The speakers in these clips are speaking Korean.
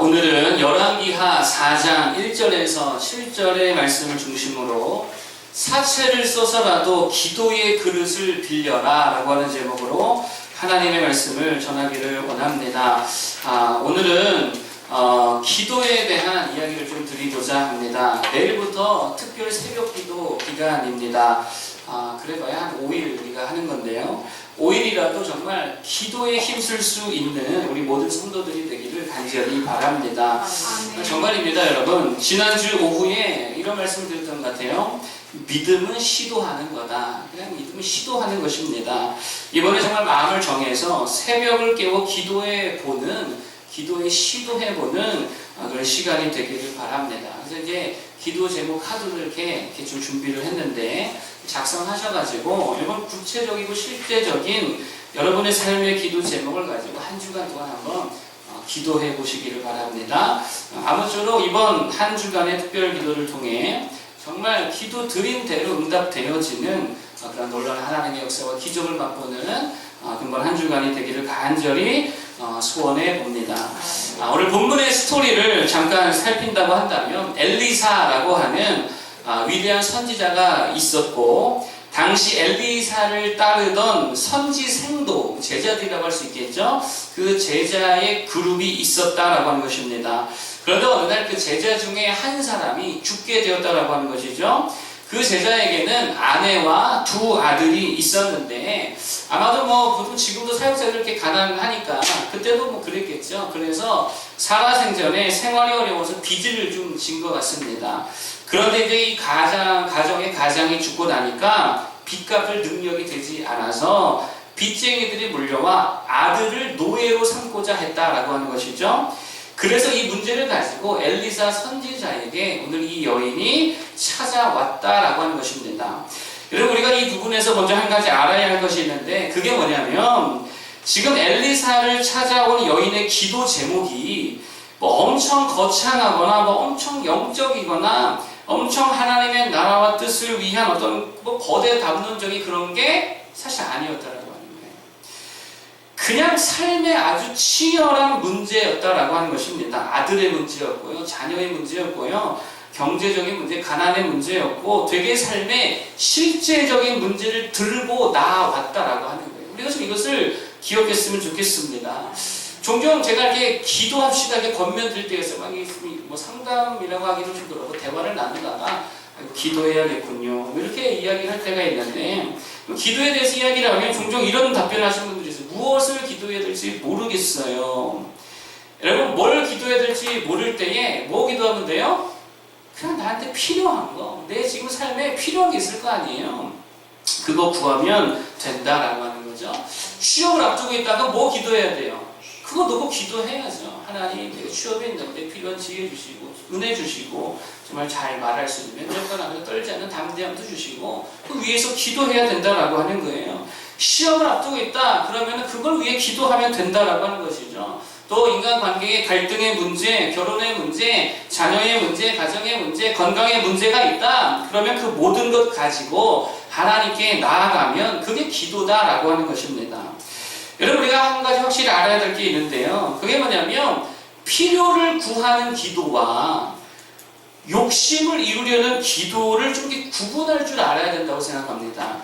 오늘은 열왕기하 4장 1절에서 7절의 말씀을 중심으로 사채를 써서라도 기도의 그릇을 빌려라 라고 하는 제목으로 하나님의 말씀을 전하기를 원합니다. 오늘은 기도에 대한 이야기를 좀 드리고자 합니다. 내일부터 특별 새벽기도 기간입니다. 그래봐야 한 5일 우리가 하는 건데요. 5일이라도 정말 기도에 힘쓸 수 있는 우리 모든 성도들이 되기를 간절히 바랍니다. 정말입니다, 여러분. 지난주 오후에 이런 말씀을 드렸던 것 같아요. 믿음은 시도하는 거다. 그냥 믿음은 시도하는 것입니다. 이번에 정말 마음을 정해서 새벽을 깨워 기도에 시도해보는 그런 시간이 되기를 바랍니다. 그래서 이제 기도 제목 카드를 이렇게 좀 준비를 했는데 작성하셔가지고 이번 구체적이고 실제적인 여러분의 삶의 기도 제목을 가지고 한 주간 동안 한번 기도해 보시기를 바랍니다. 아무쪼록 이번 한 주간의 특별 기도를 통해 정말 기도 드린 대로 응답되어지는 그런 놀라운 하나님의 역사와 기적을 맛보는 이번 한 주간이 되기를 간절히 소원해 봅니다. 오늘 본문의 스토리를 잠깐 살핀다고 한다면 엘리사라고 하는 위대한 선지자가 있었고 당시 엘리사를 따르던 선지생도 제자들이라고 할 수 있겠죠. 그 제자의 그룹이 있었다라고 하는 것입니다. 그런데 어느 날 그 제자 중에 한 사람이 죽게 되었다라고 하는 것이죠. 그 제자에게는 아내와 두 아들이 있었는데 아마도 보통 지금도 사역자들 이렇게 가난하니까 그때도 그랬겠죠. 그래서 살아생전에 생활이 어려워서 빚을 좀 진 것 같습니다. 그런데 이제 이 가장이 죽고 나니까 빚 갚을 능력이 되지 않아서 빚쟁이들이 몰려와 아들을 노예로 삼고자 했다라고 하는 것이죠. 그래서 이 문제를 가지고 엘리사 선지자에게 오늘 이 여인이 찾아왔다라고 하는 것입니다. 여러분, 우리가 이 부분에서 먼저 한 가지 알아야 할 것이 있는데 그게 뭐냐면 지금 엘리사를 찾아온 여인의 기도 제목이 엄청 거창하거나 엄청 영적이거나 엄청 하나님의 나라와 뜻을 위한 어떤 거대 담론적인 그런 게 사실 아니었다라고 하는 거예요. 그냥 삶의 아주 치열한 문제였다라고 하는 것입니다. 아들의 문제였고요, 자녀의 문제였고요, 경제적인 문제, 가난의 문제였고 되게 삶의 실제적인 문제를 들고 나왔다라고 하는 거예요. 우리가 좀 이것을 기억했으면 좋겠습니다. 종종 제가 이렇게 기도합시다 이렇게 권면 드릴 때가 있어요. 상담이라고 하기도 좀 그렇고 대화를 나누다가 기도해야겠군요. 이렇게 이야기를 할 때가 있는데 기도에 대해서 이야기를 하면 종종 이런 답변을 하시는 분들이 있어요. 무엇을 기도해야 될지 모르겠어요. 여러분, 뭘 기도해야 될지 모를 때에 뭐 기도하면 돼요? 그냥 나한테 필요한 거, 내 지금 삶에 필요한 게 있을 거 아니에요. 그거 구하면 된다라고 하는 거죠. 취업을 앞두고 있다가 뭐 기도해야 돼요? 그거 놓고 기도해야죠. 하나님, 내가 취업에 있는데 필요한 지혜 주시고 은혜 주시고 정말 잘 말할 수 있는 면접관 앞에서 떨지 않는 담대함도 주시고 그 위해서 기도해야 된다라고 하는 거예요. 시험을 앞두고 있다 그러면 그걸 위해 기도하면 된다라고 하는 것이죠. 또 인간관계의 갈등의 문제, 결혼의 문제, 자녀의 문제, 가정의 문제, 건강의 문제가 있다 그러면 그 모든 것 가지고 하나님께 나아가면 그게 기도다라고 하는 것입니다. 여러분, 우리가 한 가지 확실히 알아야 될 게 있는데요. 그게 뭐냐면 필요를 구하는 기도와 욕심을 이루려는 기도를 좀 구분할 줄 알아야 된다고 생각합니다.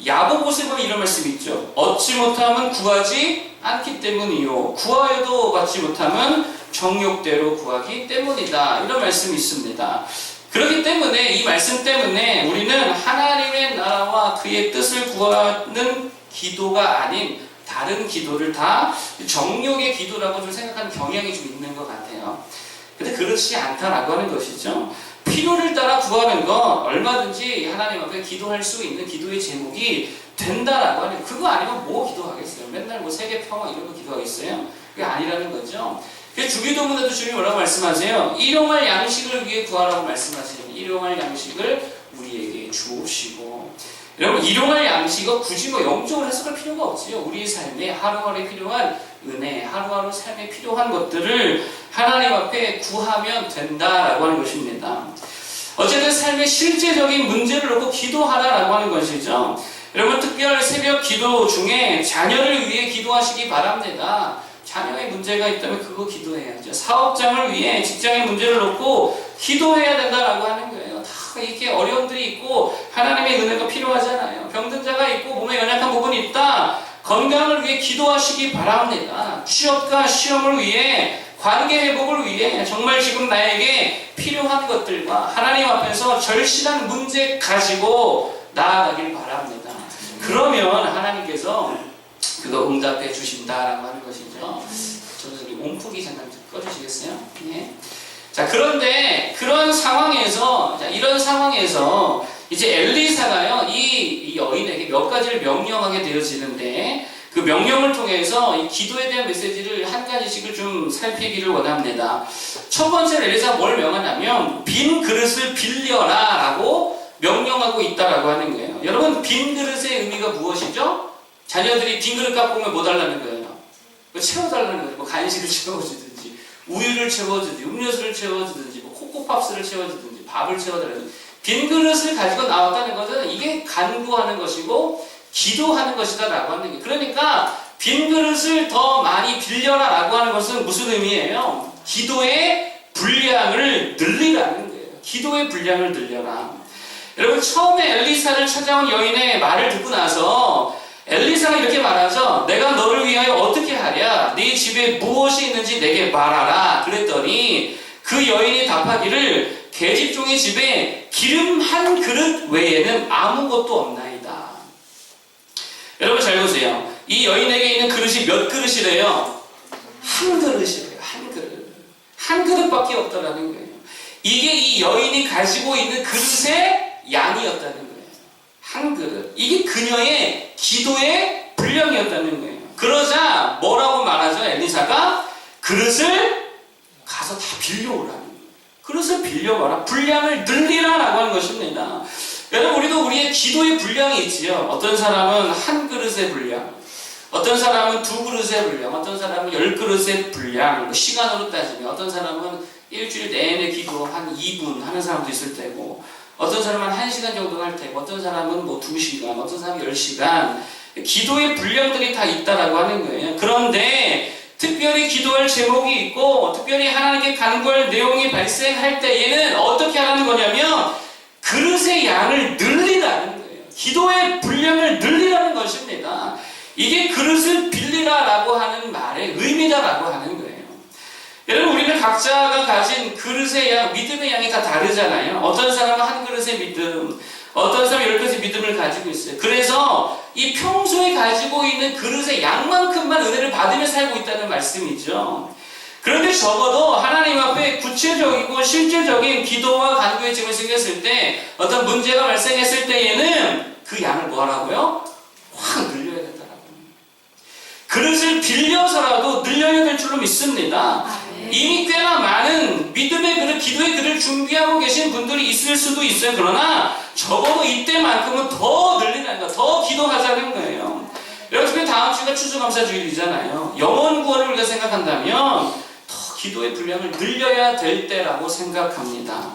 야고보서에 보면 이런 말씀이 있죠. 얻지 못하면 구하지 않기 때문이요, 구하여도 받지 못하면 정욕대로 구하기 때문이다. 이런 말씀이 있습니다. 그렇기 때문에 이 말씀 때문에 우리는 하나님의 나라와 그의 뜻을 구하는 기도가 아닌 다른 기도를 다 정욕의 기도라고 좀 생각하는 경향이 좀 있는 것 같아요. 근데 그렇지 않다라고 하는 것이죠. 필요를 따라 구하는 건 얼마든지 하나님 앞에 기도할 수 있는 기도의 제목이 된다라고 하는, 그거 아니면 뭐 기도하겠어요? 맨날 세계 평화 이런 거 기도하겠어요? 그게 아니라는 거죠. 주기도문에도 주님이 뭐라고 말씀하세요? 일용할 양식을 위해 구하라고 말씀하세요. 일용할 양식을 우리에게 주옵시고. 여러분, 일용할 양식은 굳이 영적으로 해석할 필요가 없지요. 우리의 삶에 하루하루에 필요한 은혜, 하루하루 삶에 필요한 것들을 하나님 앞에 구하면 된다라고 하는 것입니다. 어쨌든 삶의 실제적인 문제를 놓고 기도하라라고 하는 것이죠. 여러분 특별 새벽 기도 중에 자녀를 위해 기도하시기 바랍니다. 자녀의 문제가 있다면 그거 기도해야죠. 사업장을 위해 직장의 문제를 놓고 기도해야 된다라고 하는 거예요. 다 이렇게 어려움들이 있고 하나님의 은혜가 필요하잖아요. 병든 자가 있고 몸에 연약한 부분이 있다. 건강을 위해 기도하시기 바랍니다. 취업과 시험을 위해 관계 회복을 위해 정말 지금 나에게 필요한 것들과 하나님 앞에서 절실한 문제 가지고 나아가길 바랍니다. 그러면 하나님께서 그거 응답해 주신다라고 하는 것이죠. 저는 온풍기 잠깐 꺼주시겠어요? 네. 자, 그런데 그런 상황에서, 이런 상황에서 이제 엘리사가요, 이 여인에게 몇 가지를 명령하게 되어지는데 그 명령을 통해서 이 기도에 대한 메시지를 한 가지씩을 좀 살피기를 원합니다. 첫 번째로 엘리사가 뭘 명하냐면 빈 그릇을 빌려라 라고 명령하고 있다라고 하는 거예요. 여러분, 빈 그릇의 의미가 무엇이죠? 자녀들이 빈 그릇 갖고 오면 뭐 달라는 거예요? 채워달라는 거예요. 뭐 간식을 채워주든지 우유를 채워주든지 음료수를 채워주든지 뭐 코코팝스를 채워주든지 밥을 채워달라는 빈 그릇을 가지고 나왔다는 것은 이게 간구하는 것이고 기도하는 것이다 라고 하는 게, 그러니까 빈 그릇을 더 많이 빌려라 라고 하는 것은 무슨 의미예요? 기도의 분량을 늘리라는 거예요. 기도의 분량을 늘려라. 여러분, 처음에 엘리사를 찾아온 여인의 말을 듣고 나서 엘리사가 이렇게 말하죠. 내가 너를 위하여 어떻게 하랴? 네 집에 무엇이 있는지 내게 말하라. 그랬더니 그 여인이 답하기를 계집종의 집에 기름 한 그릇 외에는 아무것도 없나이다. 여러분 잘 보세요. 이 여인에게 있는 그릇이 몇 그릇이래요? 한 그릇이래요. 한 그릇. 한 그릇밖에 없다라는 거예요. 이게 이 여인이 가지고 있는 그릇의 양이었다는 거예요. 한 그릇. 이게 그녀의 기도의 분량이었다는 거예요. 그러자 뭐라고 말하죠? 엘리사가 그릇을 가서 다 빌려오라는 거예요. 그릇을 빌려와라. 분량을 늘리라 라고 하는 것입니다. 여러분, 우리도 우리의 기도의 분량이 있지요. 어떤 사람은 한 그릇의 분량, 어떤 사람은 두 그릇의 분량, 어떤 사람은 10그릇의 분량, 시간으로 따지면 어떤 사람은 일주일 내내 기도 한 2분 하는 사람도 있을 테고, 어떤 사람은 1시간 정도 할 테고, 어떤 사람은 뭐 2시간, 어떤 사람은 10시간. 기도의 분량들이 다 있다라고 하는 거예요. 그런데 특별히 기도할 제목이 있고 특별히 하나님께 간구할 내용이 발생할 때에는 어떻게 하라는 거냐면 그릇의 양을 늘리라는 거예요. 기도의 분량을 늘리라는 것입니다. 이게 그릇을 빌리라라고 하는 말의 의미다라고 하는 거예요. 여러분, 우리는 각자가 가진 그릇의 양, 믿음의 양이 다 다르잖아요. 어떤 사람은 한 그릇의 믿음, 어떤 사람은 10그릇의 믿음을 가지고 있어요. 그래서 이 평소에 가지고 있는 그릇의 양만큼만 은혜를 받으며 살고 있다는 말씀이죠. 그런데 적어도 하나님 앞에 구체적이고 실질적인 기도와 간구의 증언이 생겼을 때, 어떤 문제가 발생했을 때에는 그 양을 뭐 하라고요? 확 늘려야 된다라고. 그릇을 빌려서라도 늘려야 될 줄로 믿습니다. 이미 꽤나 많은 믿음의 그릇, 기도의 그릇을 준비하고 계신 분들이 있을 수도 있어요. 그러나 적어도 이때만큼은 더 늘리라는 거, 더 기도하자는 거예요. 여러분, 특히 다음 주가 추수감사주일이잖아요. 영혼 구원을 우리가 생각한다면 더 기도의 분량을 늘려야 될 때라고 생각합니다.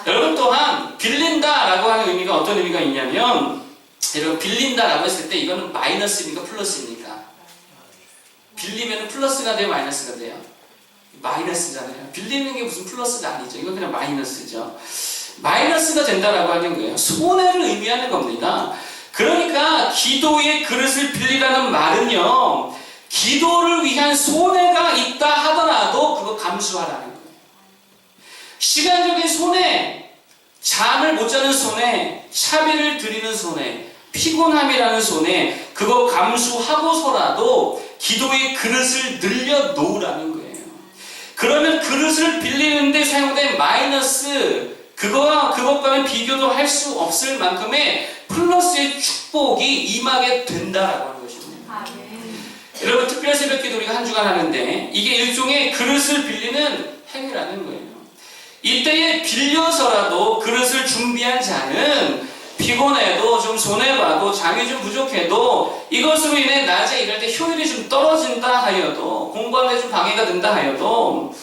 여러분, 또한 빌린다라고 하는 의미가 어떤 의미가 있냐면, 여러분, 빌린다라고 했을 때 이거는 마이너스입니까? 플러스입니까? 빌리면 플러스가 돼요? 마이너스가 돼요? 마이너스잖아요. 빌리는 게 무슨 플러스가 아니죠. 이건 그냥 마이너스죠. 마이너스가 된다라고 하는 거예요. 손해를 의미하는 겁니다. 그러니까 기도의 그릇을 빌리라는 말은요, 기도를 위한 손해가 있다 하더라도 그거 감수하라는 거예요. 시간적인 손해, 잠을 못 자는 손해, 차비를 드리는 손해, 피곤함이라는 손해, 그거 감수하고서라도 기도의 그릇을 늘려 놓으라는 거예요. 그러면 그릇을 빌리는데 사용된 마이너스, 그것과는 비교도 할 수 없을 만큼의 플러스의 축복이 임하게 된다라고 하는 것입니다. 여러분, 특별 새벽기도 우리가 한 주간 하는데 이게 일종의 그릇을 빌리는 행위라는 거예요. 이때에 빌려서라도 그릇을 준비한 자는 피곤해도 좀 손해봐도 잠이 좀 부족해도 이것으로 인해 낮에 일할 때 효율이 좀 떨어진다 하여도, 공부하는 데 좀 방해가 된다 하여도,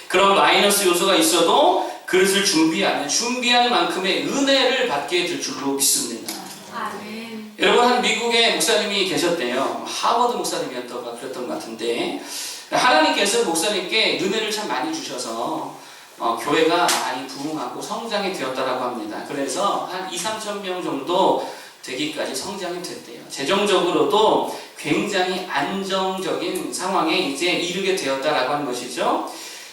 그런 마이너스 요소가 있어도 그릇을 준비하는 만큼의 은혜를 받게 될 줄로 믿습니다. 아멘. 여러분, 한 미국의 목사님이 계셨대요. 하버드 목사님이었던가 그랬던 것 같은데, 하나님께서 목사님께 은혜를 참 많이 주셔서 교회가 많이 부흥하고 성장이 되었다라고 합니다. 그래서 한 2~3천 명 정도 되기까지 성장이 됐대요. 재정적으로도 굉장히 안정적인 상황에 이제 이르게 되었다라고 하는 것이죠.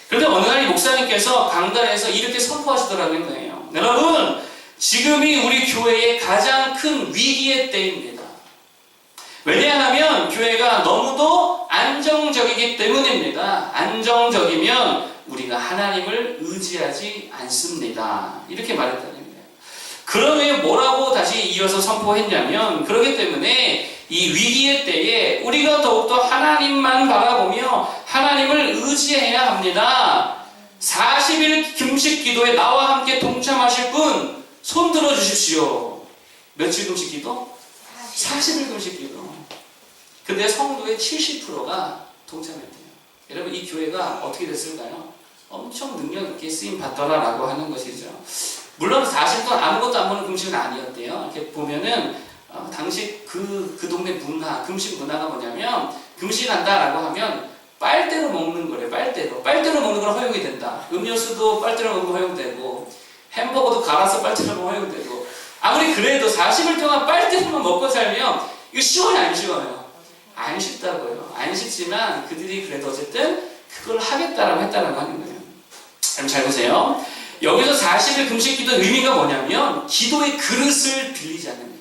그런데 어느 날 이 목사님께서 강단에서 이렇게 선포하시더라고요. 여러분, 지금이 우리 교회의 가장 큰 위기의 때입니다. 왜냐하면 교회가 너무도 안정적이기 때문입니다. 안정적이면 우리가 하나님을 의지하지 않습니다. 이렇게 말했다는 거예요. 그러면 뭐라고 다시 이어서 선포했냐면, 그렇기 때문에 이 위기의 때에 우리가 더욱더 하나님만 바라보며 하나님을 의지해야 합니다. 40일 금식 기도에 나와 함께 동참하실 분 손 들어 주십시오. 며칠 금식 기도? 40일 금식 기도. 근데 성도의 70%가 동참했대요. 여러분, 이 교회가 어떻게 됐을까요? 엄청 능력 있게 쓰임 받더라라고 하는 것이죠. 물론 사실 또 아무것도 안 보는 금식은 아니었대요. 이렇게 보면은 당시 그 동네 문화, 금식 문화가 뭐냐면, 금식한다라고 하면 빨대로 먹는 거래. 빨대로 먹는 건 허용이 된다. 음료수도 빨대로 먹는 거 허용되고, 햄버거도 갈아서 빨대로 먹으면 허용되고. 아무리 그래도 40일 동안 빨대로만 먹고 살면 이거 쉬워요, 안 쉬워요? 안 쉽다고요. 안 쉽지만 그들이 그래도 어쨌든 그걸 하겠다라고 했다라고 하는 거예요. 그럼 잘 보세요. 여기서 40일 금식 기도의 의미가 뭐냐면, 기도의 그릇을 빌리지 않는 거예요.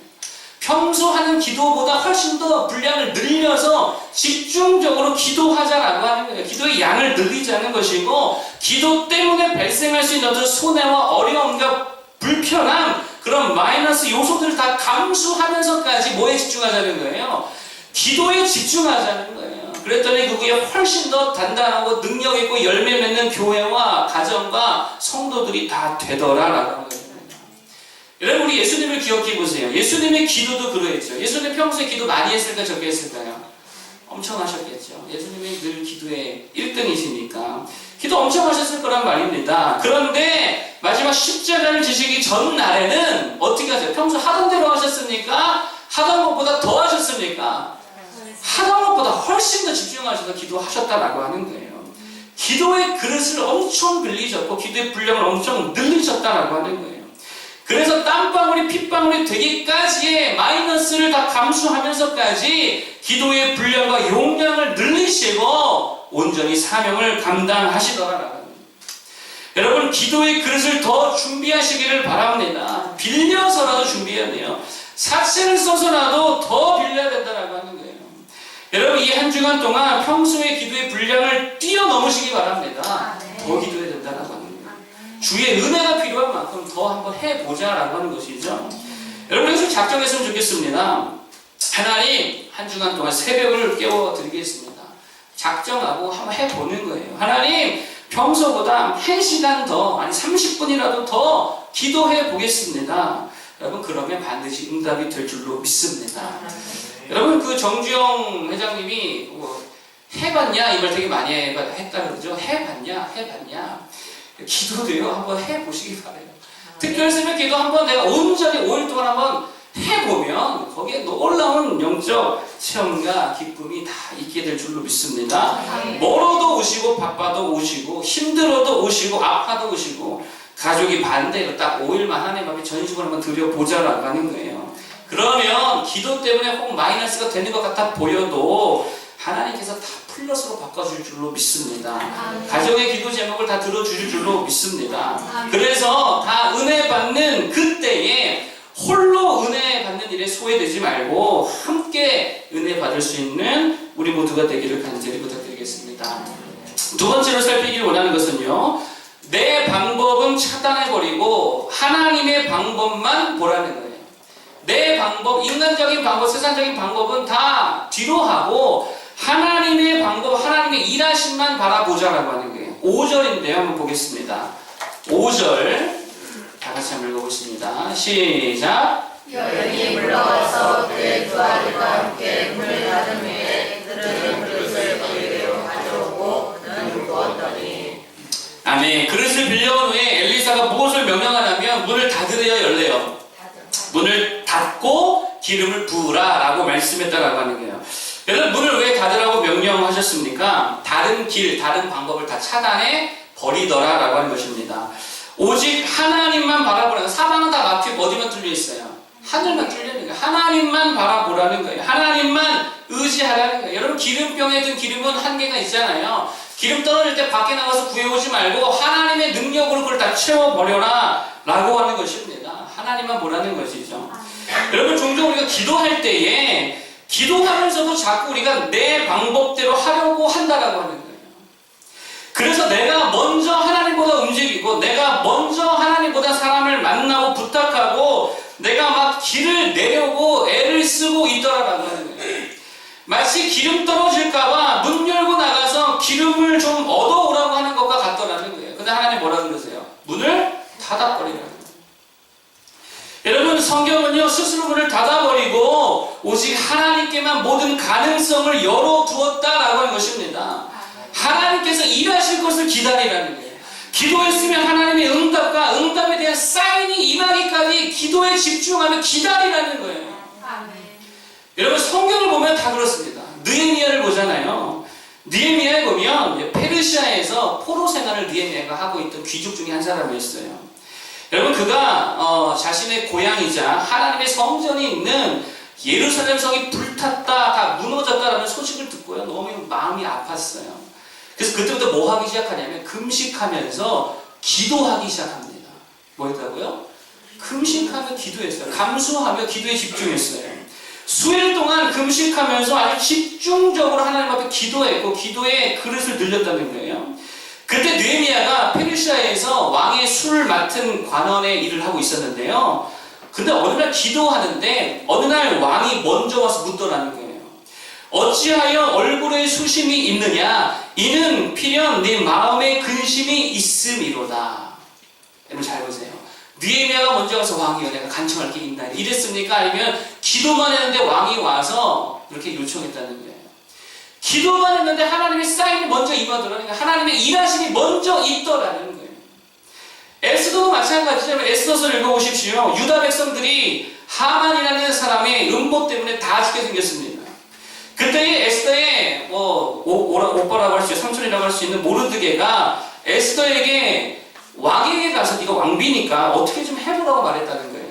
평소 하는 기도보다 훨씬 더 분량을 늘려서 집중적으로 기도하자라고 하는 거예요. 기도의 양을 늘리지 않는 것이고, 기도 때문에 발생할 수 있는 어떤 손해와 어려움과 불편함, 그런 마이너스 요소들을 다 감수하면서까지 뭐에 집중하자는 거예요? 기도에 집중하자는 거예요. 그랬더니 그게 훨씬 더 단단하고 능력 있고 열매 맺는 교회와 가정과 성도들이 다 되더라라고 하는 거예요. 여러분, 우리 예수님을 기억해 보세요. 예수님의 기도도 그러했죠. 예수님 평소에 기도 많이 했을까, 적게 했을까요? 엄청 하셨겠죠. 예수님이 늘 기도에 1등이시니까 기도 엄청 하셨을 거란 말입니다. 그런데 마지막 십자가를 지시기 전날에는 어떻게 하세요? 평소 하던 대로 하셨습니까? 하던 것보다 더 하셨습니까? 하던 것보다 훨씬 더 집중하셔서 기도하셨다라고 하는 거예요. 기도의 그릇을 엄청 빌리셨고 기도의 분량을 엄청 늘리셨다라고 하는 거예요. 그래서 땀방울이 핏방울이 되기까지의 마이너스를 다 감수하면서까지 기도의 분량과 용량을 늘리시고 온전히 사명을 감당하시더라라고 합니다. 여러분, 기도의 그릇을 더 준비하시기를 바랍니다. 빌려서라도 준비해야 돼요. 사채를 써서라도 더 빌려야 된다라고 하는 거예요. 여러분, 이 한 주간 동안 평소의 기도의 분량을 뛰어넘으시기 바랍니다. 더 기도해야 된다라고 합니다. 주의 은혜가 필요한 만큼 더 한번 해보자라고 하는 것이죠. 여러분, 이것을 작정했으면 좋겠습니다. 하나님, 한 주간 동안 새벽을 깨워드리겠습니다. 작정하고 한번 해보는 거예요. 하나님, 평소보다 1시간 더, 아니 30분이라도 더 기도해 보겠습니다. 여러분, 그러면 반드시 응답이 될 줄로 믿습니다. 여러분, 그 정주영 회장님이 해봤냐? 이 말 되게 많이 했다 그러죠. 해봤냐? 기도도요, 한번 해보시기 바래요. 특별 새벽 기도 한번 내가 온전히 5일 동안 한번 해보면 거기에 놀라운 영적 체험과 기쁨이 다 있게 될 줄로 믿습니다. 멀어도 오시고 바빠도 오시고 힘들어도 오시고 아파도 오시고 가족이 반대로 딱 5일만 하나님 앞에 전심을 한번 드려보자라고 하는 거예요. 그러면 기도 때문에 혹 마이너스가 되는 것 같아 보여도 하나님께서 다 플러스로 바꿔줄 줄로 믿습니다. 가정의 기도 제목을 다 들어주실 줄로 믿습니다. 그래서 다 은혜 받는 그때에 홀로 은혜 받는 일에 소외되지 말고 함께 은혜 받을 수 있는 우리 모두가 되기를 간절히 부탁드리겠습니다. 두 번째로 살피기를 원하는 것은요, 내 방법은 차단해버리고 하나님의 방법만 보라는 거예요. 내 방법, 인간적인 방법, 세상적인 방법은 다 뒤로 하고 하나님의 방법, 하나님의 일하심만 바라보자라고 하는 거예요. 5절인데요. 한번 보겠습니다. 5절 다 같이 한번 읽어보겠습니다. 시작. 여인이 물러가서 그의 두 아들과 함께 문을 닫은 후에 그들은 그릇을 거기로 가져오고 그는 부었더니. 아멘. 그릇을 빌려온 후에 엘리사가 무엇을 명령하냐면 문을 닫으래요, 열래요? 문을 닫고 기름을 부으라 라고 말씀했다라고 하는 거예요. 여러분, 문을 왜 닫으라고 명령하셨습니까? 다른 길, 다른 방법을 다 차단해 버리더라 라고 하는 것입니다. 오직 하나님만 바라보라는, 사방은 다 막히고 어디만 뚫려 있어요? 하늘만 뚫려 있는 거예요. 하나님만 바라보라는 거예요. 하나님만 의지하라는 거예요. 여러분, 기름병에 든 기름은 한계가 있잖아요. 기름 떨어질 때 밖에 나가서 구해오지 말고 하나님의 능력으로 그걸 다 채워버려라 라고 하는 것입니다. 하나님만 보라는 것이죠. 여러분, 종종 우리가 기도할 때에 기도하면서도 자꾸 우리가 내 방법대로 하려고 한다라고 하는 거예요. 그래서 내가 먼저 하나님보다 움직이고 내가 먼저 하나님보다 사람을 만나고 부탁하고 내가 막 길을 내려고 애를 쓰고 있더라라고 하는 거예요. 마치 기름 떨어질까봐 문 열고 나가서 기름을 좀 얻어오라고 하는 것과 같더라는 거예요. 근데 하나님 뭐라 그러세요? 문을 닫아버리라는 거예요. 여러분, 성경은요, 스스로 문을 닫아버리고 오직 하나님께만 모든 가능성을 열어두었다라고 하는 것입니다. 하나님께서 일하실 것을 기다리라는 거예요. 기도했으면 하나님의 응답과 응답에 대한 사인이 임하기까지 기도에 집중하며 기다리라는 거예요. 여러분, 성경을 보면 다 그렇습니다. 느헤미야를 보잖아요. 느헤미야에 보면 페르시아에서 포로 생활을 느헤미야가 하고 있던 귀족 중에 한 사람이었어요. 여러분, 그가 자신의 고향이자 하나님의 성전이 있는 예루살렘 성이 불탔다, 다 무너졌다라는 소식을 듣고요, 너무 마음이 아팠어요. 그래서 그때부터 뭐 하기 시작하냐면 금식하면서 기도하기 시작합니다. 뭐 했다고요? 금식하며 기도했어요. 감수하며 기도에 집중했어요. 수일 동안 금식하면서 아주 집중적으로 하나님 앞에 기도했고 기도의 그릇을 늘렸다는 거예요. 그때 느헤미야가 페르시아에서 왕의 술을 맡은 관원의 일을 하고 있었는데요. 근데 어느 날 기도하는데 어느 날 왕이 먼저 와서 묻더라는 거예요. 어찌하여 얼굴에 수심이 있느냐? 이는 필연 네 마음에 근심이 있음이로다. 여러분, 잘 보세요. 느헤미야가 먼저 가서 왕이여, 내가 간청할 게 있나 이랬습니까? 아니면 기도만 했는데 왕이 와서 이렇게 요청했다는 거예요. 기도만 했는데 하나님의 사인이 먼저 임하더라는 거예요. 하나님의 일하심이 먼저 있더라는 거예요. 에스더도 마찬가지죠. 에스더서를 읽어보십시오. 유다 백성들이 하만이라는 사람의 음모 때문에 다 죽게 생겼습니다. 그때 에스더의 오빠라고 할 수 있는, 삼촌이라고 할 수 있는 모르드게가 에스더에게 왕에게 가서 네가 왕비니까 어떻게 좀 해보라고 말했다는 거예요.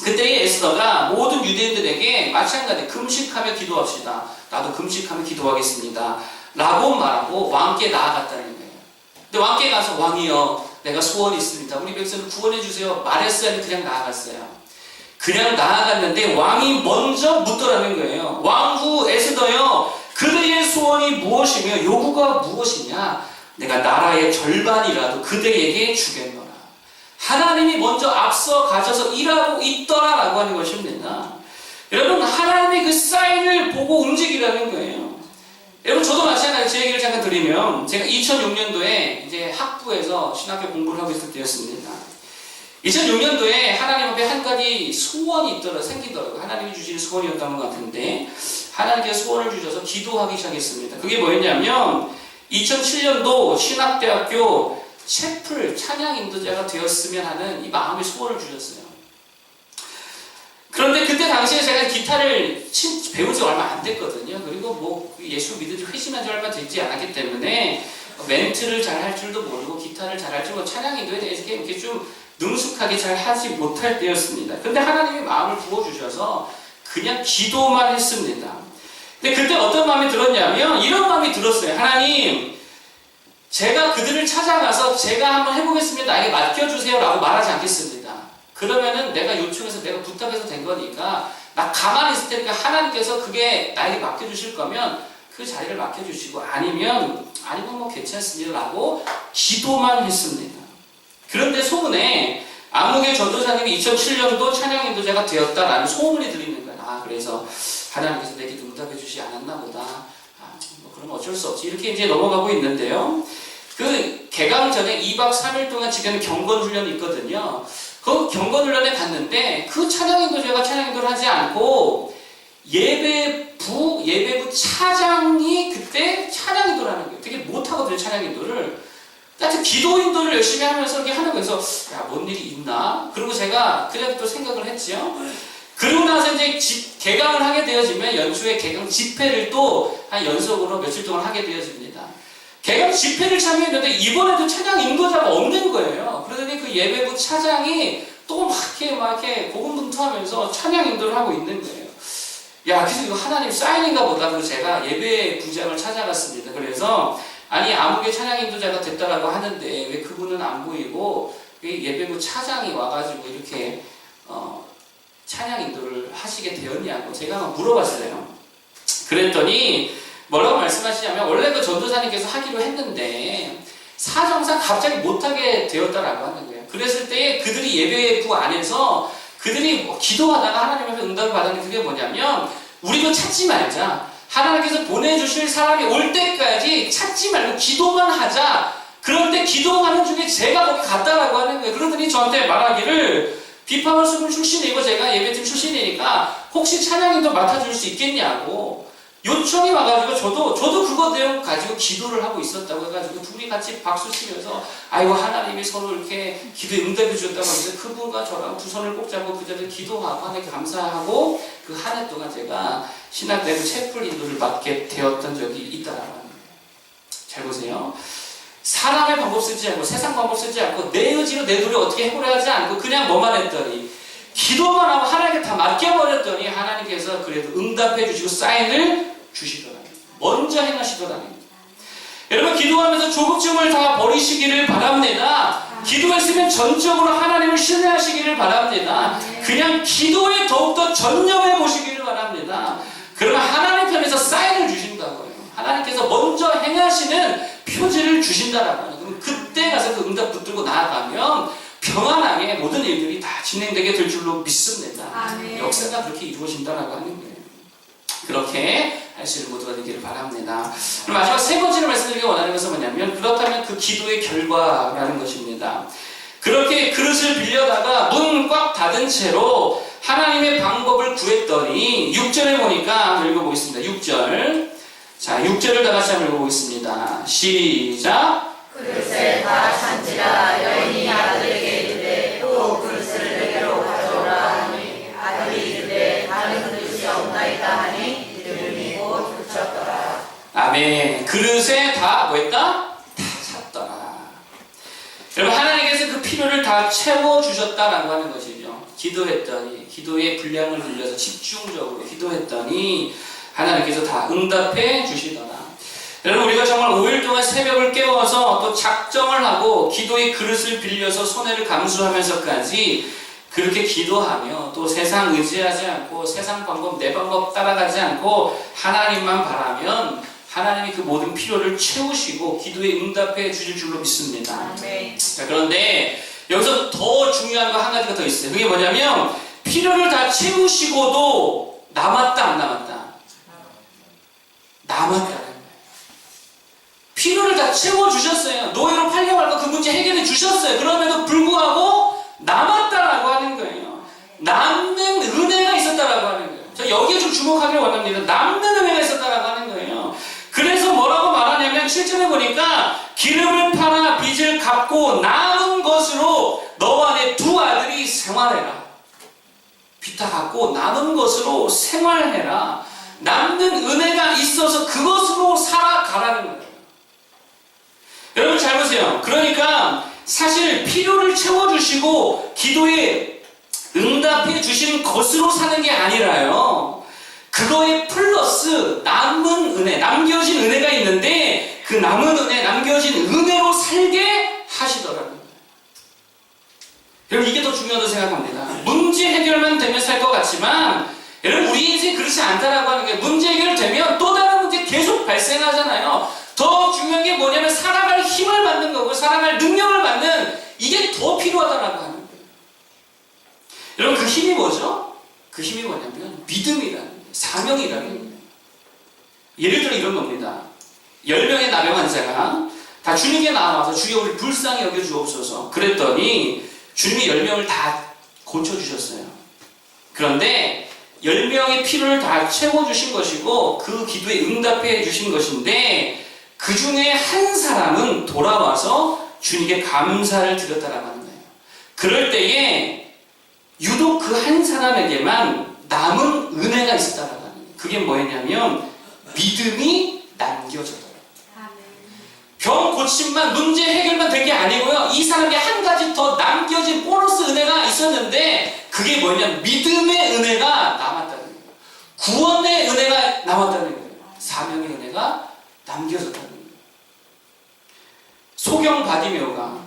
그때 에스더가 모든 유대인들에게 마찬가지 금식하며 기도합시다. 나도 금식하며 기도하겠습니다. 라고 말하고 왕께 나아갔다는 거예요. 근데 왕께 가서 왕이여, 내가 소원이 있습니다. 우리 백성을 구원해 주세요. 말했어야 하면 그냥 나아갔어요. 그냥 나아갔는데 왕이 먼저 묻더라는 거예요. 왕후 에스더여, 그대의 소원이 무엇이며 요구가 무엇이냐? 내가 나라의 절반이라도 그대에게 주겠노라. 하나님이 먼저 앞서 가셔서 일하고 있더라라고 하는 것입니다. 여러분, 하나님의 그 사인을 보고 움직이라는 거예요. 여러분, 저도 마찬가지 제 얘기를 잠깐 드리면, 제가 2006년도에 이제 학부에서 신학교 공부를 하고 있을 때였습니다. 2006년도에 하나님 앞에 한 가지 소원이 생기더라고요. 하나님이 주신 소원이었던 것 같은데, 하나님께서 소원을 주셔서 기도하기 시작했습니다. 그게 뭐였냐면, 2007년도 신학대학교 채플 찬양 인도자가 되었으면 하는 이 마음의 소원을 주셨어요. 그런데 그때 당시에 제가 기타를 배운 지 얼마 안 됐거든요. 그리고 뭐 예수 믿은 지 회심한 지 얼마 되지 않았기 때문에 멘트를 잘 할 줄도 모르고 기타를 잘 할 줄도, 찬양 인도에 대해서 이렇게 좀 능숙하게 잘 하지 못할 때였습니다. 근데 하나님이 마음을 부어주셔서 그냥 기도만 했습니다. 근데 그때 어떤 마음이 들었냐면 이런 마음이 들었어요. 하나님, 제가 그들을 찾아가서 제가 한번 해보겠습니다. 나에게 맡겨주세요 라고 말하지 않겠습니다. 그러면은 내가 요청해서 내가 부탁해서 된 거니까 나 가만히 있을 테니까 하나님께서 그게 나에게 맡겨주실 거면 그 자리를 맡겨주시고 아니면 뭐 괜찮습니다 라고 기도만 했습니다. 그런데 소문에 안목의 전도사님이 2007년도 찬양인도자가 되었다라는 소문이 들리는 거예요. 아, 그래서 하나님께서 내게 응답해 주시지 않았나 보다. 뭐 그러면 어쩔 수 없지. 이렇게 이제 넘어가고 있는데요. 그 개강 전에 2박 3일 동안 지금 경건 훈련이 있거든요. 그 경건 훈련에 갔는데 그 찬양인도자가 찬양인도를 하지 않고 예배부 차장이 그때 찬양인도를 하는 거예요. 되게 못하거든요, 찬양인도를. 하여튼 기도인도를 열심히 하면서 이렇게 하는 거예요. 그래서 야, 뭔 일이 있나? 그리고 제가 그냥 또 생각을 했죠. 그러고 나서 나서 이제 개강을 하게 되어지면 연초에 개강 집회를 또 한 연속으로 며칠 동안 하게 되어집니다. 개강 집회를 참여했는데 이번에도 찬양 인도자가 없는 거예요. 그러더니 그 예배부 차장이 또 막 이렇게 고군분투하면서 찬양 인도를 하고 있는 거예요. 야, 그래서 이거 하나님 사인인가 보다. 그래서 제가 예배 부장을 찾아갔습니다. 그래서 아니 아무개 찬양 인도자가 됐다라고 하는데 왜 그분은 안 보이고 왜 예배부 차장이 와가지고 이렇게 찬양 인도를 하시게 되었냐고 제가 한번 물어봤어요. 그랬더니 뭐라고 말씀하시냐면 원래 그 전도사님께서 하기로 했는데 사정상 갑자기 못하게 되었다라고 하는 거예요. 그랬을 때 그들이 예배부 안에서 그들이 기도하다가 하나님 앞에 응답을 받았는데 그게 뭐냐면 우리도 찾지 말자. 하나님께서 보내주실 사람이 올 때까지 찾지 말고 기도만 하자. 그런데 기도하는 중에 제가 거기 갔다라고 하는 거예요. 그러더니 저한테 말하기를 비파월수금 출신이고 제가 예배팀 출신이니까 혹시 찬양인도 맡아줄 수 있겠냐고 요청이 와가지고 저도 그거 내용 가지고 기도를 하고 있었다고 해가지고 둘이 같이 박수 치면서 아이고 하나님이 서로 이렇게 기도에 응답해 주셨다고 해서 그분과 저랑 두 손을 꼭 잡고 그 자리에 기도하고 하나님께 감사하고 그 한 해 동안 제가 신학대학 채플 인도를 맡게 되었던 적이 있다라고 하는 거예요. 잘 보세요. 사람의 방법 쓰지 않고 세상 방법 쓰지 않고 내 의지로 내 노래 어떻게 해보려 하지 않고 그냥 뭐만 했더니 기도만 하고 하나님께 다 맡겨버렸더니 하나님께서 그래도 응답해 주시고 사인을 주시더라고요. 먼저 행하시더라고요. 여러분 기도하면서 조급증을 다 버리시기를 바랍니다. 기도했으면 전적으로 하나님을 신뢰하시기를 바랍니다. 그냥 기도에 더욱더 전념해 보시기를 바랍니다. 그러면 하나님 편에서 사인을 주신다고요. 하나님께서 먼저 행하시는 표지를 주신다라고 하는 거예요. 그때 가서 그 응답 붙들고 나아가면 평안하게 모든 일들이 다 진행되게 될 줄로 믿습니다. 아멘. 역사가 그렇게 이루어진다라고 하는 거예요. 그렇게 할 수 있는 모두가 되기를 바랍니다. 그럼 마지막 세 번째로 말씀드리기 원하는 것은 뭐냐면 그렇다면 그 기도의 결과라는 것입니다. 그렇게 그릇을 빌려다가 문 꽉 닫은 채로 하나님의 방법을 구했더니 6절에 보니까 한번 읽어보겠습니다. 6절. 자, 6절을 다 같이 한번 읽어보겠습니다. 시작. 그릇에 다 찬지라 여인이 아들에게 이르되 또 그릇을 내게로 가져오라 하니 아들이 이르되 다른 그릇이 없나이다 하니 이름이 곧 그쳤더라. 아멘. 그릇에 다 뭐했다? 다 찼더라. 여러분 하나님께서 그 필요를 다 채워주셨다라고 하는 것이죠. 기도했더니 기도의 분량을 늘려서 집중적으로 기도했더니 하나님께서 다 응답해 주시더라. 여러분 우리가 정말 5일 동안 새벽을 깨워서 또 작정을 하고 기도의 그릇을 빌려서 손해를 감수하면서까지 그렇게 기도하며 또 세상 의지하지 않고 세상 방법 내 방법 따라가지 않고 하나님만 바라면 하나님이 그 모든 필요를 채우시고 기도에 응답해 주실 줄로 믿습니다. 아멘. 자, 그런데 여기서 더 중요한 거 한 가지가 더 있어요. 그게 뭐냐면 필요를 다 채우시고도 남았다 안 남았다? 남았다. 필요를 다 채워주셨어요. 노예로 팔려갈까 그 문제 해결해 주셨어요. 그럼에도 불구하고 남았다라고 하는 거예요. 남는 은혜가 있었다라고 하는 거예요. 저 여기에 좀 주목하길 원합니다. 남는 은혜가 있었다라고 하는 거예요. 그래서 뭐라고 말하냐면 7절에 보니까 기름을 팔아 빚을 갚고 남은 것으로 너와 내 두 아들이 생활해라. 빚 다 갚고 남은 것으로 생활해라. 남는 은혜가 있어서 그것으로 살아가라는 거예요. 여러분 잘 보세요. 그러니까 사실 필요를 채워주시고 기도에 응답해 주시는 것으로 사는 게 아니라요. 그거에 플러스 남은 은혜, 남겨진 은혜가 있는데 그 남은 은혜, 남겨진 은혜로 살게 하시더라고요. 여러분 이게 더 중요하다고 생각합니다. 문제 해결만 되면 살 것 같지만 여러분 우리 인생이 그렇지 않다라고 하는 게 문제 해결되면 또 다른 문제 계속 발생하잖아요. 더 중요한 게 뭐냐면 살아갈 힘을 받는 거고 살아갈 능력을 받는 이게 더 필요하다라고 하는 거예요. 여러분 그 힘이 뭐죠? 그 힘이 뭐냐면 믿음이라는 거예요. 사명이라는 거예요. 예를 들어 이런 겁니다. 10명의 나병 환자가 다 주님께 나와서 주여 우리 불쌍히 여겨주옵소서 그랬더니 주님이 10명을 다 고쳐주셨어요. 그런데 10명의 필요를 다 채워주신 것이고 그 기도에 응답해 주신 것인데 그 중에 한 사람은 돌아와서 주님께 감사를 드렸다라고 하는 거예요. 그럴 때에 유독 그 한 사람에게만 남은 은혜가 있었다라고 하는 거예요. 그게 뭐였냐면 믿음이 남겨졌다. 병 고침만 문제 해결만 된 게 아니고요. 이 사람이 한 가지 더 남겨진 보너스 은혜가 있었는데 그게 뭐냐면 믿음의 은혜가 남았다는 거예요. 구원의 은혜가 남았다는 거예요. 사명의 은혜가 남겨졌다는 거예요. 소경 바디메오가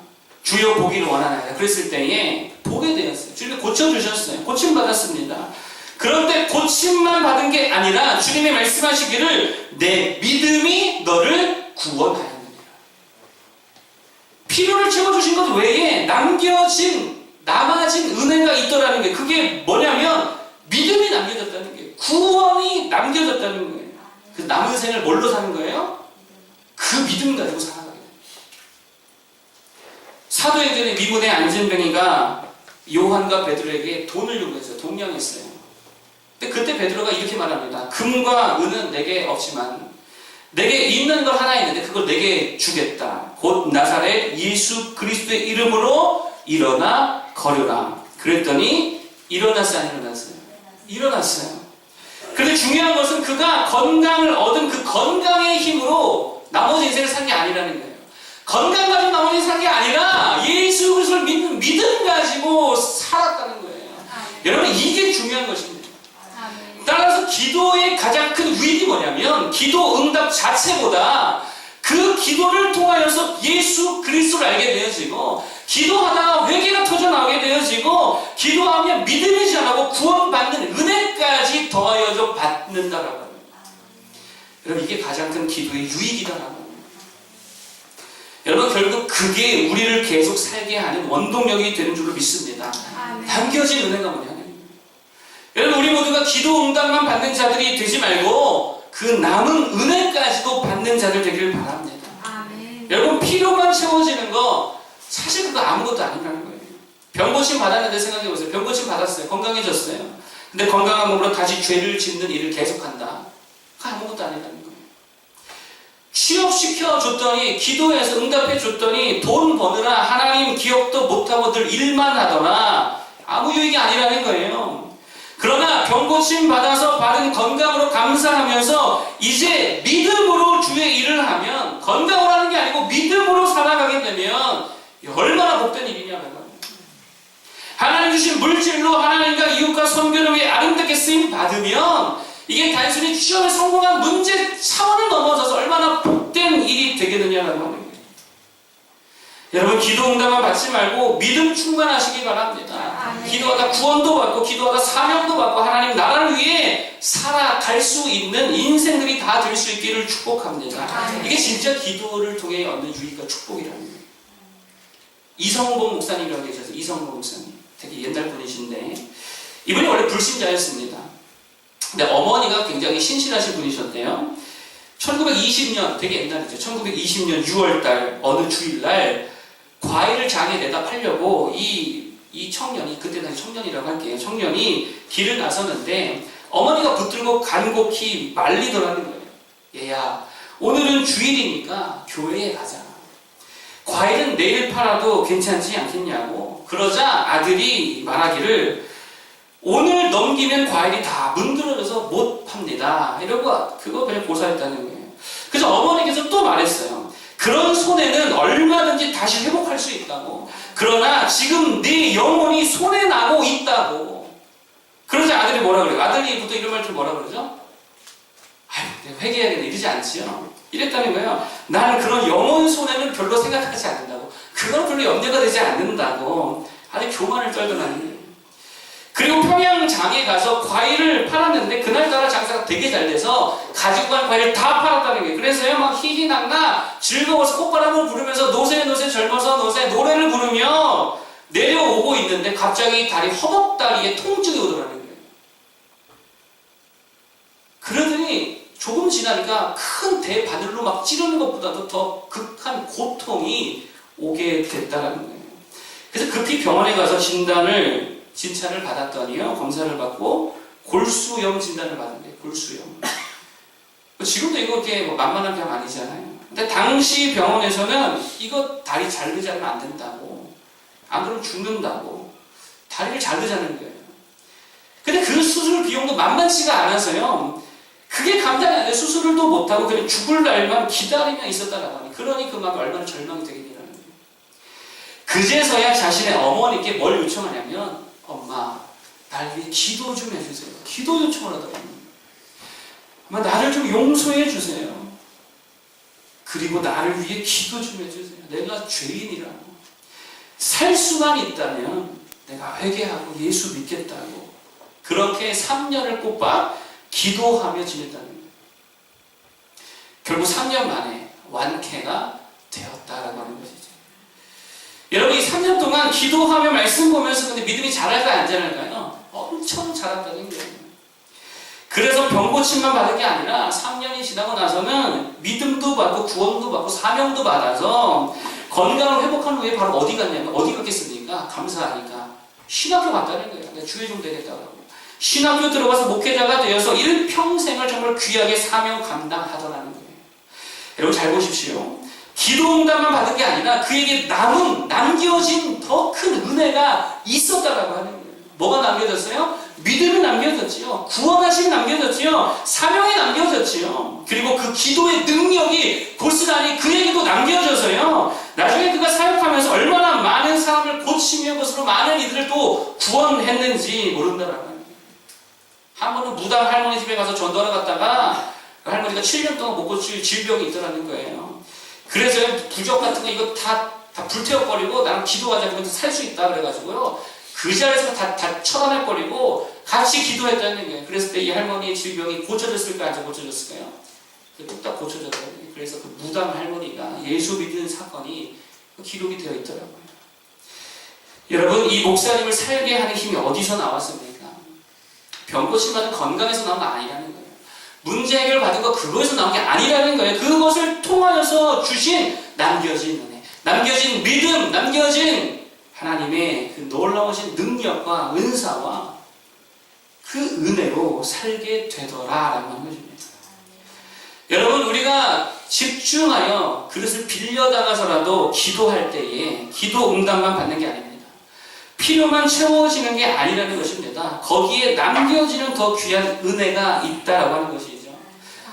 주여 보기를 원하나이다 그랬을 때에 보게 되었어요. 주님이 고쳐주셨어요. 고침받았습니다. 그런데 고침만 받은 게 아니라 주님이 말씀하시기를 내 믿음이 너를 구원하였느니라. 필요를 채워주신 것 외에 남아진 은혜가 있더라는 게 그게 뭐냐면 믿음이 남겨졌다는 게 구원이 남겨졌다는 거예요. 그 남은 생을 뭘로 사는 거예요? 그 믿음 가지고 살아가게 됩니다. 사도행전의 미문의 안진뱅이가 요한과 베드로에게 돈을 요구했어요. 동냥했어요. 근데 그때 베드로가 이렇게 말합니다. 금과 은은 내게 없지만 내게 있는 걸 하나 있는데 그걸 내게 주겠다. 곧 나사렛 예수 그리스도의 이름으로 일어나 거려라. 그랬더니 일어났어요, 안 일어났어요? 일어났어요. 그런데 중요한 것은 그가 건강을 얻은 그 건강의 힘으로 나머지 인생을 산 게 아니라는 거예요. 건강 가지고 나머지 산 게 아니라 예수 그리스도를 믿는 믿음 가지고 살았다는 거예요. 여러분 이게 중요한 것입니다. 따라서 기도의 가장 큰 유익이 뭐냐면 기도 응답 자체보다 그 기도를 통하여서 예수 그리스도를 알게 되어지고 기도하다가 회개가 터져나오게 되어지고 기도하면 믿음이 자라고 구원받는 은혜까지 더하여져 받는다라고 합니다. 여러분 이게 가장 큰 기도의 유익이다라고 합니다. 여러분 결국 그게 우리를 계속 살게 하는 원동력이 되는 줄로 믿습니다. 남겨진 은혜가 뭐냐면 여러분 우리 모두가 기도 응답만 받는 자들이 되지 말고 그 남은 은혜까지도 받는 자들 되기를 바랍니다. 아멘. 여러분 필요만 채워지는 거 사실 그거 아무것도 아니라는 거예요. 병고침 받았는데 생각해보세요. 병고침 받았어요. 건강해졌어요. 근데 건강한 몸으로 다시 죄를 짓는 일을 계속한다. 그거 아무것도 아니라는 거예요. 취업시켜줬더니 기도해서 응답해줬더니 돈 버느라 하나님 기억도 못하고 늘 일만 하더라. 아무 유익이 아니라는 거예요. 그러나 병고침 받아서 받은 건강으로 감사하면서 이제 믿음으로 주의 일을 하면 건강으로 하는 게 아니고 믿음으로 살아가게 되면 얼마나 복된 일이냐면 하나님 주신 물질로 하나님과 이웃과 선교를 위해 아름답게 쓰임 받으면 이게 단순히 취업에 성공한 문제 차원을 넘어서서 얼마나 복된 일이 되겠느냐라고 하는 거예요. 여러분 기도 응답만 받지 말고 믿음 충만하시기 바랍니다. 기도하다 구원도 받고 기도하다 사명도 받고 하나님 나라를 위해 살아갈 수 있는 인생들이 다 될 수 있기를 축복합니다. 이게 진짜 기도를 통해 얻는 유익과 축복이라는 거예요. 이성봉 목사님이라고 계셔서 이성봉 목사님 되게 옛날 분이신데 이분이 원래 불신자였습니다. 근데 어머니가 굉장히 신실하신 분이셨대요. 1920년 되게 옛날이죠. 1920년 6월달 어느 주일날 과일을 장에 내다 팔려고 이 청년이 그때 당시 청년이라고 할게요. 청년이 길을 나섰는데 어머니가 붙들고 간곡히 말리더라는 거예요. 얘야 오늘은 주일이니까 교회에 가자. 과일은 내일 팔아도 괜찮지 않겠냐고. 그러자 아들이 말하기를 오늘 넘기면 과일이 다 문드러져서 못 팝니다. 이러고 그거 그냥 고사했다는 거예요. 그래서 어머니께서 또 말했어요. 그런 손해는 얼마든지 다시 회복할 수 있다고. 그러나 지금 네 영혼이 손해나고 있다고. 그러자 아들이 뭐라 그래요? 아들이 보통 이런 말들 뭐라 그러죠? 아유, 내가 회개해야겠네. 이러지 않지요. 이랬다는 거예요. 나는 그런 영혼 손해는 별로 생각하지 않는다고. 그건 별로 염려가 되지 않는다고. 아주 교만을 떨더라는 거예요. 그리고 평양장에 가서 과일을 팔았는데 그날따라 장사가 되게 잘 돼서 가지고 간 과일 다 팔았다는 거예요. 그래서요 막 희희낙낙 즐거워서 콧바람을 부르면서 노새 젊어서 노새 노래를 부르며 내려오고 있는데 갑자기 다리 허벅다리에 통증이 오더라는 거예요. 그러더니 조금 지나니까 큰 대바늘로 막 찌르는 것보다도 더 극한 고통이 오게 됐다는 거예요. 그래서 급히 병원에 가서 진찰을 받았더니요 검사를 받고 골수염 진단을 받은대요. 골수염. 지금도 이거 이렇게 뭐 만만한 병 아니잖아요. 근데 당시 병원에서는 이거 다리 자르지 않으면 안 된다고, 안 그러면 죽는다고 다리를 자르자는 거예요. 근데 그 수술 비용도 만만치가 않아서요. 그게 감당이 안 돼. 수술도 못하고 그냥 죽을 날만 기다리며 있었다라고 하니. 그러니 그 마음이 얼마나 절망이 되겠냐는 거예요. 그제서야 자신의 어머니께 뭘 요청하냐면 엄마, 날 위해 기도 좀 해주세요. 기도 요청을 하더라고요. 엄마, 나를 좀 용서해 주세요. 그리고 나를 위해 기도 좀 해주세요. 내가 죄인이라고. 살 수만 있다면 내가 회개하고 예수 믿겠다고. 그렇게 3년을 꼬박 기도하며 지냈다는 거예요. 결국 3년 만에 완쾌가 되었다라고 하는 것이죠. 여러분, 이 3년 동안 기도하며 말씀 보면서 근데 믿음이 자랄까요, 안 자랄까요? 엄청 자랐다는 거예요. 그래서 병고침만 받은 게 아니라 3년이 지나고 나서는 믿음도 받고 구원도 받고 사명도 받아서 건강을 회복한 후에 바로 어디 갔냐면, 어디 갔겠습니까? 감사하니까 신학교 갔다는 거예요. 내가 주의 좀 되겠다고. 신학교 들어가서 목회자가 되어서 일평생을 정말 귀하게 사명 감당하더라는 거예요. 여러분 잘 보십시오. 기도 응답만 받은 게 아니라 그에게 남겨진 더 큰 은혜가 있었다라고 하는 거예요. 뭐가 남겨졌어요? 믿음이 남겨졌지요. 구원하심이 남겨졌지요. 사명이 남겨졌지요. 그리고 그 기도의 능력이 고스란히 그에게도 남겨져서요. 나중에 그가 사역하면서 얼마나 많은 사람을 고치며 그것으로 많은 이들을 또 구원했는지 모른다라고 하는 거예요. 한 번은 무당 할머니 집에 가서 전도하러 갔다가 그 할머니가 7년 동안 못 고칠 질병이 있더라는 거예요. 그래서 부적 같은 거 이거 다 불태워버리고 나랑 기도하자 그러면 살 수 있다 그래가지고요. 그 자리에서 다 처단해버리고 같이 기도했다는 거예요. 그랬을 때 이 할머니의 질병이 고쳐졌을까요? 안 고쳐졌을까요? 뚝딱 고쳐졌거든요. 그래서 그 무당 할머니가 예수 믿는 사건이 기록이 되어 있더라고요. 여러분, 이 목사님을 살게 하는 힘이 어디서 나왔습니까? 병 고침받은 건강에서 나온 거 아니라는 거예요. 문제 해결 받은 거 그거에서 나온 게 아니라는 거예요. 그것을 통하여서 주신 남겨진 은혜, 남겨진 믿음, 남겨진 하나님의 그 놀라우신 능력과 은사와 그 은혜로 살게 되더라라는 것입니다. 여러분, 우리가 집중하여 그릇을 빌려다가서라도 기도할 때에 기도 응답만 받는 게 아닙니다. 필요만 채워지는 게 아니라는 것입니다. 거기에 남겨지는 더 귀한 은혜가 있다라고 하는 것이죠.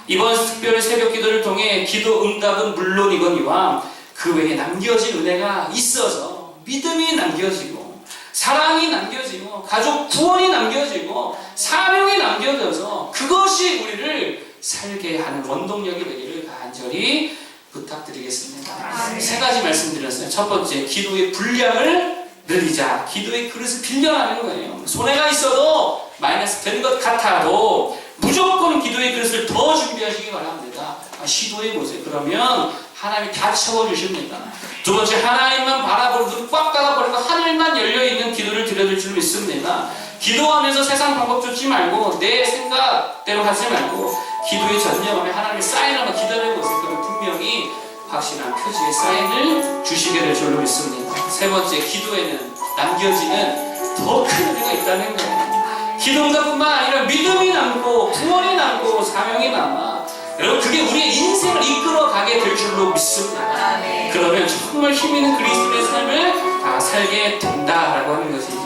이번 특별히 새벽 기도를 통해 기도 응답은 물론이거니와 그 외에 남겨진 은혜가 있어서 믿음이 남겨지고 사랑이 남겨지고 가족 구원이 남겨지고 사명이 남겨져서 그것이 우리를 살게 하는 원동력이 되기를 간절히 부탁드리겠습니다. 세 가지 말씀드렸어요. 첫 번째, 기도의 분량을 늘리자. 기도의 그릇을 빌려가는 거예요. 손해가 있어도 마이너스 되는 것 같아도 무조건 기도의 그릇을 더 준비하시기 바랍니다. 시도해보세요. 그러면 하나님이 다 채워주십니다. 두 번째, 하나님만 바라보고 눈 꽉 닫아버리고 하늘만 열려있는 기도를 드려줄 줄 믿습니다. 기도하면서 세상 방법 쫓지 말고 내 생각대로 하지 말고 기도에 전념하며 하나님의 사인을 한번 기다려보세요. 그러면 분명히 확실한 표지의 사인을 주시게 될 줄로 믿습니다. 세 번째, 기도에는 남겨지는 더 큰 은혜가 있다는 거예요. 기도 응답뿐만 아니라 믿음이 남고 구원이 남고 사명이 남아 여러분, 그게 우리의 인생을 이끌어가게 될 줄로 믿습니다. 그러면 정말 힘있는 그리스도의 삶을 다 살게 된다라고 하는 것이죠.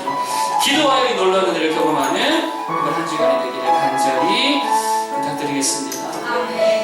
기도하여 이 놀라운 은혜를 경험하는 이번 한 주간이 되기를 간절히 부탁드리겠습니다.